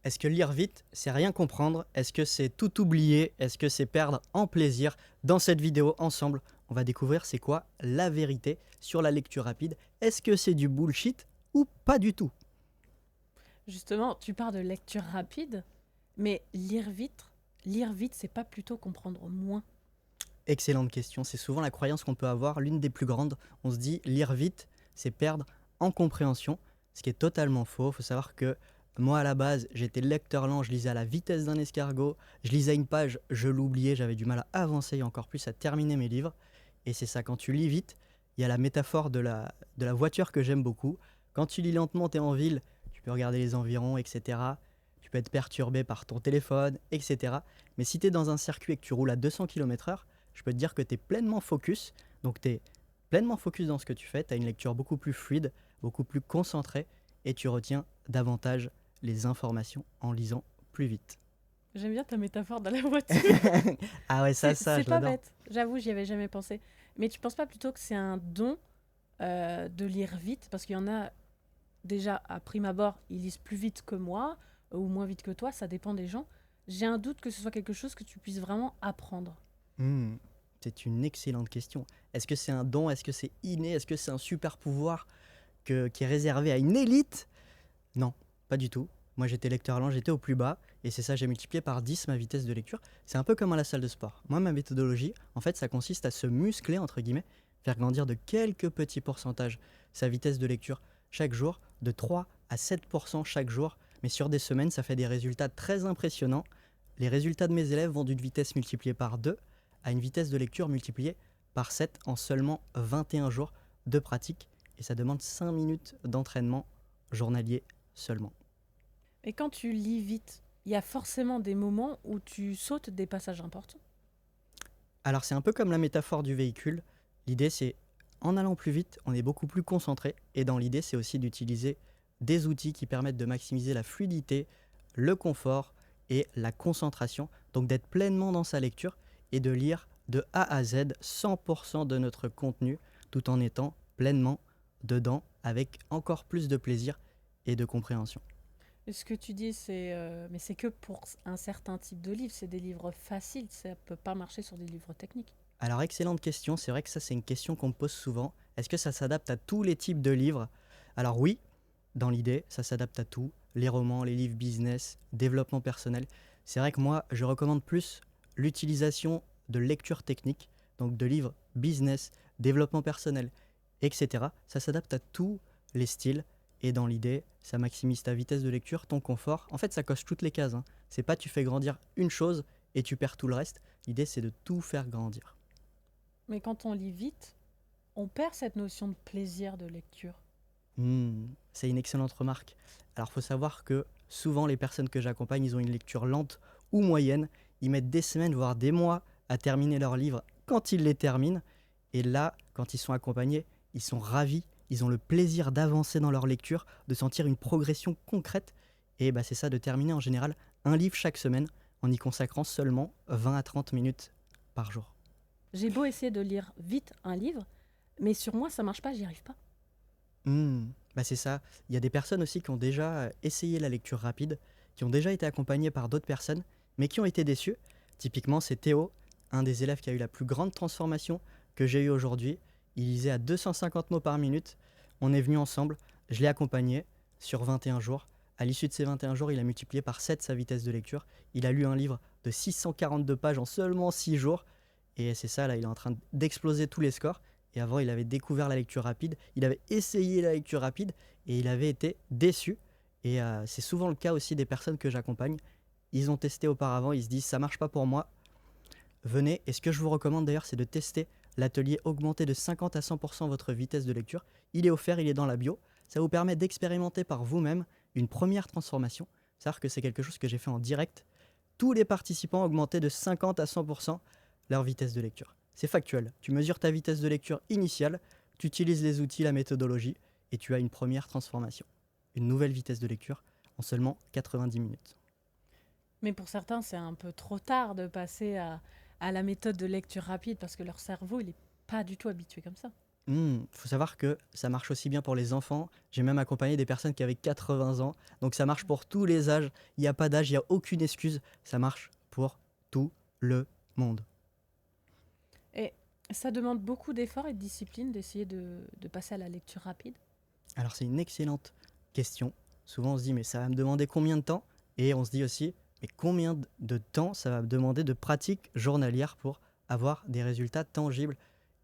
Est-ce que lire vite, c'est rien comprendre? Est-ce que c'est tout oublier? Est-ce que c'est perdre en plaisir? Dans cette vidéo, ensemble, on va découvrir c'est quoi la vérité sur la lecture rapide. Est-ce que c'est du bullshit ou pas du tout? Justement, tu parles de lecture rapide, mais lire vite, c'est pas plutôt comprendre moins. Excellente question. C'est souvent la croyance qu'on peut avoir, l'une des plus grandes. On se dit lire vite, c'est perdre en compréhension, ce qui est totalement faux. Il faut savoir que moi, à la base, j'étais lecteur lent, je lisais à la vitesse d'un escargot. Je lisais une page, je l'oubliais, j'avais du mal à avancer et encore plus à terminer mes livres. Et c'est ça, quand tu lis vite, il y a la métaphore de la voiture que j'aime beaucoup. Quand tu lis lentement, tu es en ville, tu peux regarder les environs, etc. Tu peux être perturbé par ton téléphone, etc. Mais si tu es dans un circuit et que tu roules à 200 km/h, je peux te dire que tu es pleinement focus. Donc tu es pleinement focus dans ce que tu fais, tu as une lecture beaucoup plus fluide, beaucoup plus concentrée et tu retiens davantage les informations en lisant plus vite. J'aime bien ta métaphore dans la voiture. Ah ouais, ça, C'est je pas l'adore. bête, j'avoue, j'y avais jamais pensé. Mais tu penses pas plutôt que c'est un don de lire vite? Parce qu'il y en a, déjà, à prime abord, ils lisent plus vite que moi, ou moins vite que toi, ça dépend des gens. J'ai un doute que ce soit quelque chose que tu puisses vraiment apprendre. Hmm, c'est une excellente question. Est-ce que c'est un don? Est-ce que c'est inné? Est-ce que c'est un super pouvoir qui est réservé à une élite? Non, pas du tout. Moi, j'étais lecteur lent, j'étais au plus bas, et c'est ça, j'ai multiplié par 10 ma vitesse de lecture. C'est un peu comme à la salle de sport. Moi, ma méthodologie, en fait, ça consiste à se muscler, entre guillemets, faire grandir de quelques petits pourcentages sa vitesse de lecture chaque jour, de 3 à 7% chaque jour, mais sur des semaines, ça fait des résultats très impressionnants. Les résultats de mes élèves vont d'une vitesse multipliée par 2 à une vitesse de lecture multipliée par 7 en seulement 21 jours de pratique, et ça demande 5 minutes d'entraînement journalier seulement. Et quand tu lis vite, il y a forcément des moments où tu sautes des passages importants. Alors c'est un peu comme la métaphore du véhicule. L'idée c'est, en allant plus vite, on est beaucoup plus concentré. Et dans l'idée, c'est aussi d'utiliser des outils qui permettent de maximiser la fluidité, le confort et la concentration. Donc d'être pleinement dans sa lecture et de lire de A à Z 100% de notre contenu tout en étant pleinement dedans avec encore plus de plaisir et de compréhension. Et ce que tu dis, mais c'est que pour un certain type de livre. C'est des livres faciles, ça peut pas marcher sur des livres techniques. Alors, excellente question. C'est vrai que ça, c'est une question qu'on me pose souvent. Est-ce que ça s'adapte à tous les types de livres? Alors oui, dans l'idée, ça s'adapte à tout. Les romans, les livres business, développement personnel. C'est vrai que moi, je recommande plus l'utilisation de lecture technique, donc de livres business, développement personnel, etc. Ça s'adapte à tous les styles. Et dans l'idée, ça maximise ta vitesse de lecture, ton confort. En fait, ça coche toutes les cases, hein. C'est pas tu fais grandir une chose et tu perds tout le reste. L'idée, c'est de tout faire grandir. Mais quand on lit vite, on perd cette notion de plaisir de lecture. C'est une excellente remarque. Alors, il faut savoir que souvent, les personnes que j'accompagne, ils ont une lecture lente ou moyenne. Ils mettent des semaines, voire des mois à terminer leur livre quand ils les terminent. Et là, quand ils sont accompagnés, ils sont ravis. Ils ont le plaisir d'avancer dans leur lecture, de sentir une progression concrète. Et bah, c'est ça, de terminer en général un livre chaque semaine en y consacrant seulement 20 à 30 minutes par jour. J'ai beau essayer de lire vite un livre, mais sur moi ça marche pas, j'y arrive pas. Bah c'est ça. Il y a des personnes aussi qui ont déjà essayé la lecture rapide, qui ont déjà été accompagnées par d'autres personnes, mais qui ont été déçues. Typiquement, c'est Théo, un des élèves qui a eu la plus grande transformation que j'ai eue aujourd'hui. Il lisait à 250 mots par minute. On est venus ensemble, je l'ai accompagné sur 21 jours. À l'issue de ces 21 jours, il a multiplié par 7 sa vitesse de lecture. Il a lu un livre de 642 pages en seulement 6 jours. Et c'est ça, là, il est en train d'exploser tous les scores. Et avant, il avait découvert la lecture rapide, il avait essayé la lecture rapide et il avait été déçu. Et c'est souvent le cas aussi des personnes que j'accompagne. Ils ont testé auparavant, ils se disent ça marche pas pour moi, venez. Et ce que je vous recommande d'ailleurs, c'est de tester l'atelier augmenter de 50 à 100% votre vitesse de lecture. Il est offert, il est dans la bio. Ça vous permet d'expérimenter par vous-même une première transformation. C'est-à-dire que c'est quelque chose que j'ai fait en direct. Tous les participants augmentaient de 50 à 100% leur vitesse de lecture. C'est factuel. Tu mesures ta vitesse de lecture initiale, tu utilises les outils, la méthodologie, et tu as une première transformation. Une nouvelle vitesse de lecture en seulement 90 minutes. Mais pour certains, c'est un peu trop tard de passer à la méthode de lecture rapide parce que leur cerveau, il est pas du tout habitué comme ça. Faut savoir que ça marche aussi bien pour les enfants. J'ai même accompagné des personnes qui avaient 80 ans. Donc ça marche pour tous les âges. Il n'y a pas d'âge, il n'y a aucune excuse. Ça marche pour tout le monde. Et ça demande beaucoup d'efforts et de discipline d'essayer de passer à la lecture rapide. Alors c'est une excellente question. Souvent on se dit mais ça va me demander combien de temps? Et on se dit aussi mais combien de temps ça va me demander de pratique journalière pour avoir des résultats tangibles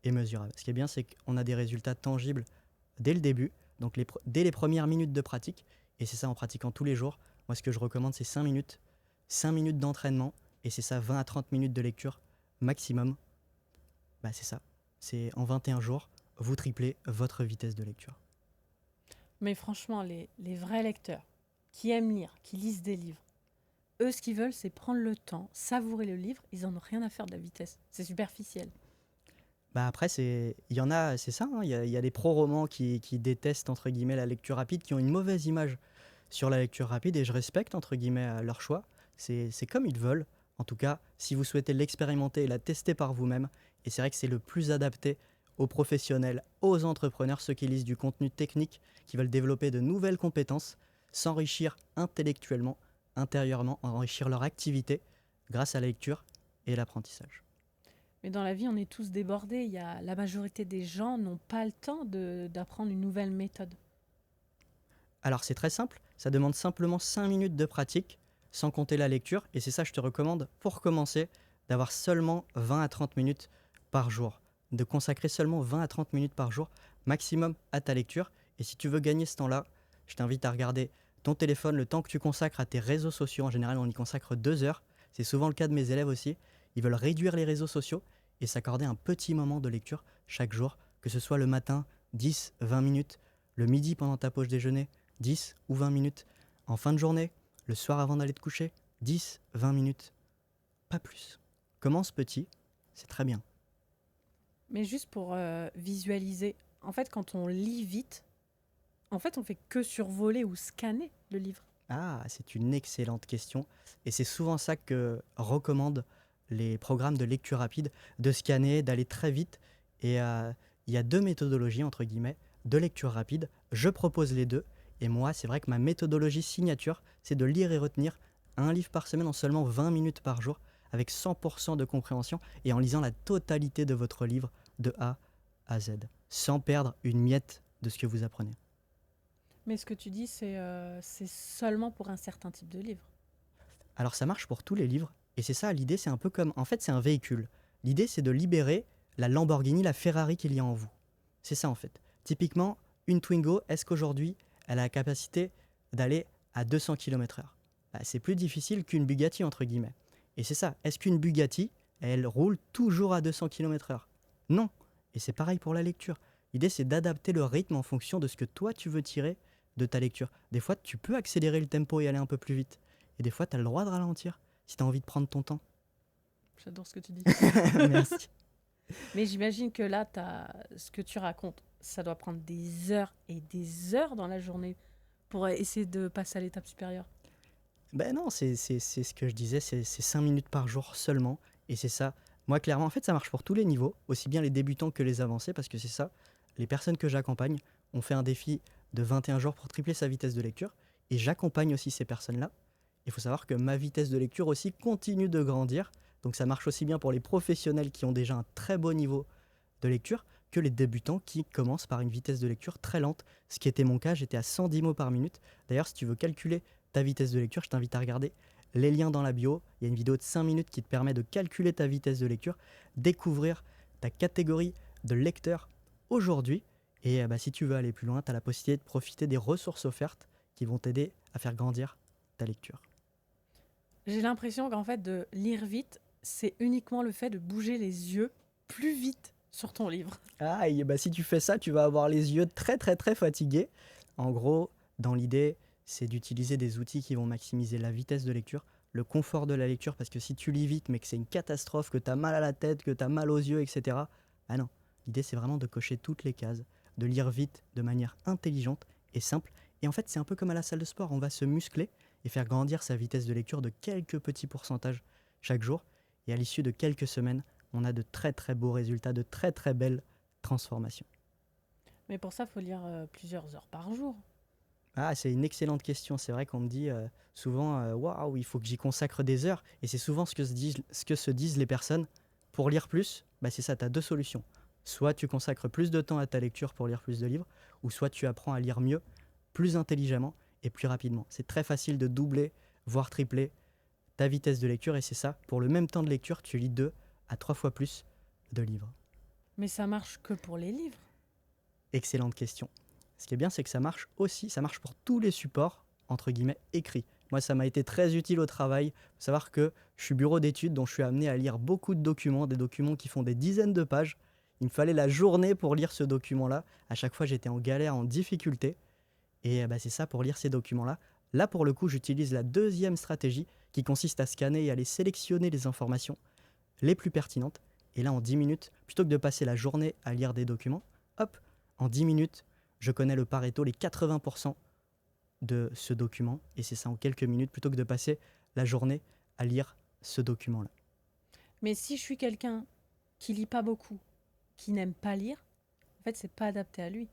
et mesurables. Ce qui est bien c'est qu'on a des résultats tangibles dès le début, donc dès les premières minutes de pratique. Et c'est ça en pratiquant tous les jours. Moi ce que je recommande c'est 5 minutes. 5 minutes d'entraînement et c'est ça 20 à 30 minutes de lecture maximum. Bah c'est ça. C'est en 21 jours, vous triplez votre vitesse de lecture. Mais franchement, les vrais lecteurs qui aiment lire, qui lisent des livres, eux, ce qu'ils veulent, c'est prendre le temps, savourer le livre. Ils en ont rien à faire de la vitesse. C'est superficiel. Bah après, il y en a, c'est ça, hein, il y a des pro-romans qui détestent, entre guillemets, la lecture rapide, qui ont une mauvaise image sur la lecture rapide, et je respecte, entre guillemets, leur choix. C'est comme ils veulent. En tout cas, si vous souhaitez l'expérimenter et la tester par vous-même, et c'est vrai que c'est le plus adapté aux professionnels, aux entrepreneurs, ceux qui lisent du contenu technique, qui veulent développer de nouvelles compétences, s'enrichir intellectuellement, intérieurement, enrichir leur activité grâce à la lecture et l'apprentissage. Mais dans la vie, on est tous débordés. La majorité des gens n'ont pas le temps d'apprendre une nouvelle méthode. Alors c'est très simple, ça demande simplement 5 minutes de pratique, sans compter la lecture, et c'est ça que je te recommande pour commencer, d'avoir seulement 20 à 30 minutes par jour, de consacrer seulement 20 à 30 minutes par jour maximum à ta lecture. Et si tu veux gagner ce temps-là, je t'invite à regarder ton téléphone, le temps que tu consacres à tes réseaux sociaux. En général, on y consacre 2 heures. C'est souvent le cas de mes élèves aussi. Ils veulent réduire les réseaux sociaux et s'accorder un petit moment de lecture chaque jour, que ce soit le matin, 10, 20 minutes, le midi pendant ta pause déjeuner, 10 ou 20 minutes, en fin de journée, le soir avant d'aller te coucher, 10, 20 minutes, pas plus. Commence petit, c'est très bien. Mais juste pour visualiser, en fait, quand on lit vite, en fait, on fait que survoler ou scanner le livre. Ah, c'est une excellente question. Et c'est souvent ça que recommandent les programmes de lecture rapide, de scanner, d'aller très vite. Et il y a deux méthodologies, entre guillemets, de lecture rapide. Je propose les deux. Et moi, c'est vrai que ma méthodologie signature, c'est de lire et retenir un livre par semaine en seulement 20 minutes par jour, avec 100% de compréhension et en lisant la totalité de votre livre de A à Z, sans perdre une miette de ce que vous apprenez. Mais ce que tu dis, c'est seulement pour un certain type de livre. Alors ça marche pour tous les livres, et c'est ça l'idée, c'est un peu comme, en fait c'est un véhicule. L'idée c'est de libérer la Lamborghini, la Ferrari qu'il y a en vous. C'est ça en fait. Typiquement, une Twingo, est-ce qu'aujourd'hui elle a la capacité d'aller à 200 km/h? C'est plus difficile qu'une Bugatti entre guillemets. Et c'est ça, est-ce qu'une Bugatti, elle roule toujours à 200 km/h? Non. Et c'est pareil pour la lecture. L'idée c'est d'adapter le rythme en fonction de ce que toi tu veux tirer de ta lecture. Des fois tu peux accélérer le tempo et aller un peu plus vite. Et des fois, tu as le droit de ralentir si tu as envie de prendre ton temps. J'adore ce que tu dis. Merci. Mais j'imagine que là, ce que tu racontes, ça doit prendre des heures et des heures dans la journée pour essayer de passer à l'étape supérieure. Ben non, c'est ce que je disais, c'est 5 minutes par jour seulement. Et c'est ça. Moi, clairement, en fait, ça marche pour tous les niveaux, aussi bien les débutants que les avancés, parce que c'est ça. Les personnes que j'accompagne ont fait un défi de 21 jours pour tripler sa vitesse de lecture. Et j'accompagne aussi ces personnes-là. Il faut savoir que ma vitesse de lecture aussi continue de grandir. Donc ça marche aussi bien pour les professionnels qui ont déjà un très beau niveau de lecture que les débutants qui commencent par une vitesse de lecture très lente. Ce qui était mon cas, j'étais à 110 mots par minute. D'ailleurs, si tu veux calculer ta vitesse de lecture, je t'invite à regarder les liens dans la bio. Il y a une vidéo de 5 minutes qui te permet de calculer ta vitesse de lecture, découvrir ta catégorie de lecteur aujourd'hui. Et si tu veux aller plus loin, tu as la possibilité de profiter des ressources offertes qui vont t'aider à faire grandir ta lecture. J'ai l'impression qu'en fait, de lire vite, c'est uniquement le fait de bouger les yeux plus vite sur ton livre. Ah, et si tu fais ça, tu vas avoir les yeux très très très fatigués. En gros, dans l'idée, c'est d'utiliser des outils qui vont maximiser la vitesse de lecture, le confort de la lecture, parce que si tu lis vite mais que c'est une catastrophe, que tu as mal à la tête, que tu as mal aux yeux, etc. Ah non, l'idée c'est vraiment de cocher toutes les cases, de lire vite de manière intelligente et simple. Et en fait, c'est un peu comme à la salle de sport, on va se muscler et faire grandir sa vitesse de lecture de quelques petits pourcentages chaque jour. Et à l'issue de quelques semaines, on a de très très beaux résultats, de très très belles transformations. Mais pour ça, il faut lire plusieurs heures par jour. Ah, c'est une excellente question. C'est vrai qu'on me dit souvent, waouh, il faut que j'y consacre des heures. Et c'est souvent ce que se disent les personnes. Pour lire plus, bah c'est ça, tu as deux solutions. Soit tu consacres plus de temps à ta lecture pour lire plus de livres, ou soit tu apprends à lire mieux, plus intelligemment et plus rapidement. C'est très facile de doubler, voire tripler ta vitesse de lecture. Et c'est ça, pour le même temps de lecture, tu lis 2 à 3 fois plus de livres. Mais ça marche que pour les livres. Excellente question. Ce qui est bien, c'est que ça marche aussi, ça marche pour tous les supports, entre guillemets, écrits. Moi, ça m'a été très utile au travail. Faut savoir que je suis bureau d'études, donc je suis amené à lire beaucoup de documents, des documents qui font des dizaines de pages. Il me fallait la journée pour lire ce document-là. À chaque fois, j'étais en galère, en difficulté. Et bah, c'est ça pour lire ces documents-là. Là, pour le coup, j'utilise la deuxième stratégie qui consiste à scanner et à aller sélectionner les informations les plus pertinentes. Et là, en 10 minutes, plutôt que de passer la journée à lire des documents, hop, en 10 minutes, je connais le Pareto, les 80% de ce document. Et c'est ça en quelques minutes, plutôt que de passer la journée à lire ce document-là. Mais si je suis quelqu'un qui lit pas beaucoup, qui n'aime pas lire, en fait, c'est pas adapté à lui.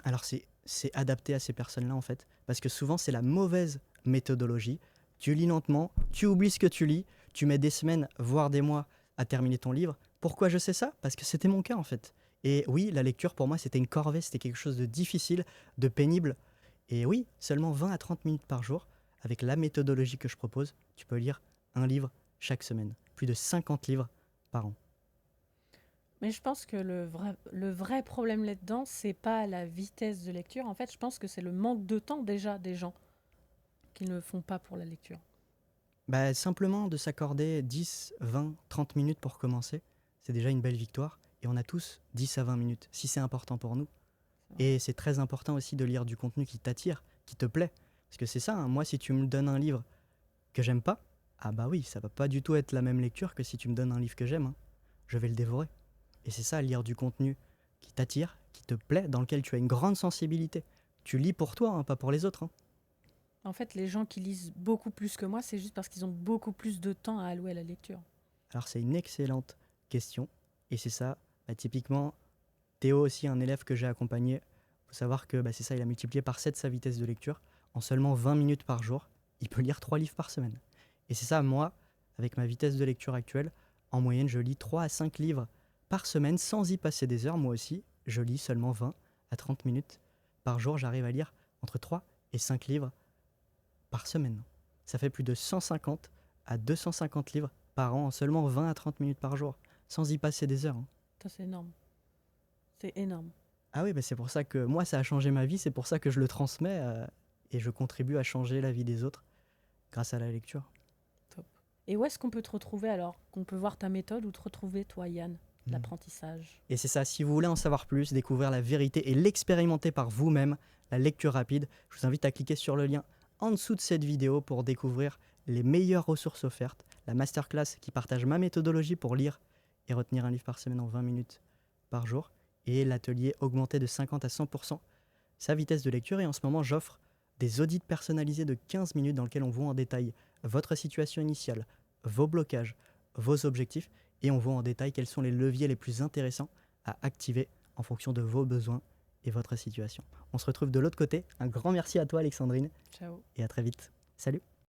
Alors c'est adapté à ces personnes-là en fait, parce que souvent c'est la mauvaise méthodologie. Tu lis lentement, tu oublies ce que tu lis, tu mets des semaines, voire des mois à terminer ton livre. Pourquoi je sais ça? Parce que c'était mon cas en fait. Et oui, la lecture pour moi c'était une corvée, c'était quelque chose de difficile, de pénible. Et oui, seulement 20 à 30 minutes par jour, avec la méthodologie que je propose, tu peux lire un livre chaque semaine. Plus de 50 livres par an. Mais je pense que le vrai problème là-dedans, c'est pas la vitesse de lecture. En fait, je pense que c'est le manque de temps déjà des gens qui ne le font pas pour la lecture. Bah, simplement de s'accorder 10, 20, 30 minutes pour commencer, c'est déjà une belle victoire. Et on a tous 10 à 20 minutes, si c'est important pour nous. Et c'est très important aussi de lire du contenu qui t'attire, qui te plaît. Parce que c'est ça, hein, moi si tu me donnes un livre que j'aime pas, ah bah oui, ça va pas du tout être la même lecture que si tu me donnes un livre que j'aime. Hein. Je vais le dévorer. Et c'est ça, lire du contenu qui t'attire, qui te plaît, dans lequel tu as une grande sensibilité. Tu lis pour toi, hein, pas pour les autres. Hein. En fait, les gens qui lisent beaucoup plus que moi, c'est juste parce qu'ils ont beaucoup plus de temps à allouer à la lecture. Alors c'est une excellente question. Et c'est ça, bah, typiquement, Théo aussi, un élève que j'ai accompagné, il faut savoir que bah, c'est ça, il a multiplié par 7 sa vitesse de lecture. En seulement 20 minutes par jour, il peut lire 3 livres par semaine. Et c'est ça, moi, avec ma vitesse de lecture actuelle, en moyenne, je lis 3 à 5 livres par semaine sans y passer des heures. Moi aussi, je lis seulement 20 à 30 minutes par jour. J'arrive à lire entre 3 et 5 livres par semaine. Ça fait plus de 150 à 250 livres par an en seulement 20 à 30 minutes par jour, sans y passer des heures. Hein. Ça, c'est énorme. C'est énorme. Ah oui, bah c'est pour ça que moi, ça a changé ma vie, c'est pour ça que je le transmets et je contribue à changer la vie des autres grâce à la lecture. Top. Et où est-ce qu'on peut te retrouver alors? Qu'on peut voir ta méthode ou te retrouver, toi, Yann, Mm. l'apprentissage? Et c'est ça, si vous voulez en savoir plus, découvrir la vérité et l'expérimenter par vous-même, la lecture rapide, je vous invite à cliquer sur le lien en dessous de cette vidéo pour découvrir les meilleures ressources offertes, la masterclass qui partage ma méthodologie pour lire et retenir un livre par semaine en 20 minutes par jour, et l'atelier augmenté de 50 à 100% sa vitesse de lecture. Et en ce moment, j'offre des audits personnalisés de 15 minutes dans lesquels on voit en détail votre situation initiale, vos blocages, vos objectifs, et on voit en détail quels sont les leviers les plus intéressants à activer en fonction de vos besoins et votre situation. On se retrouve de l'autre côté. Un grand merci à toi Alexandrine Ciao. et à très vite. Salut!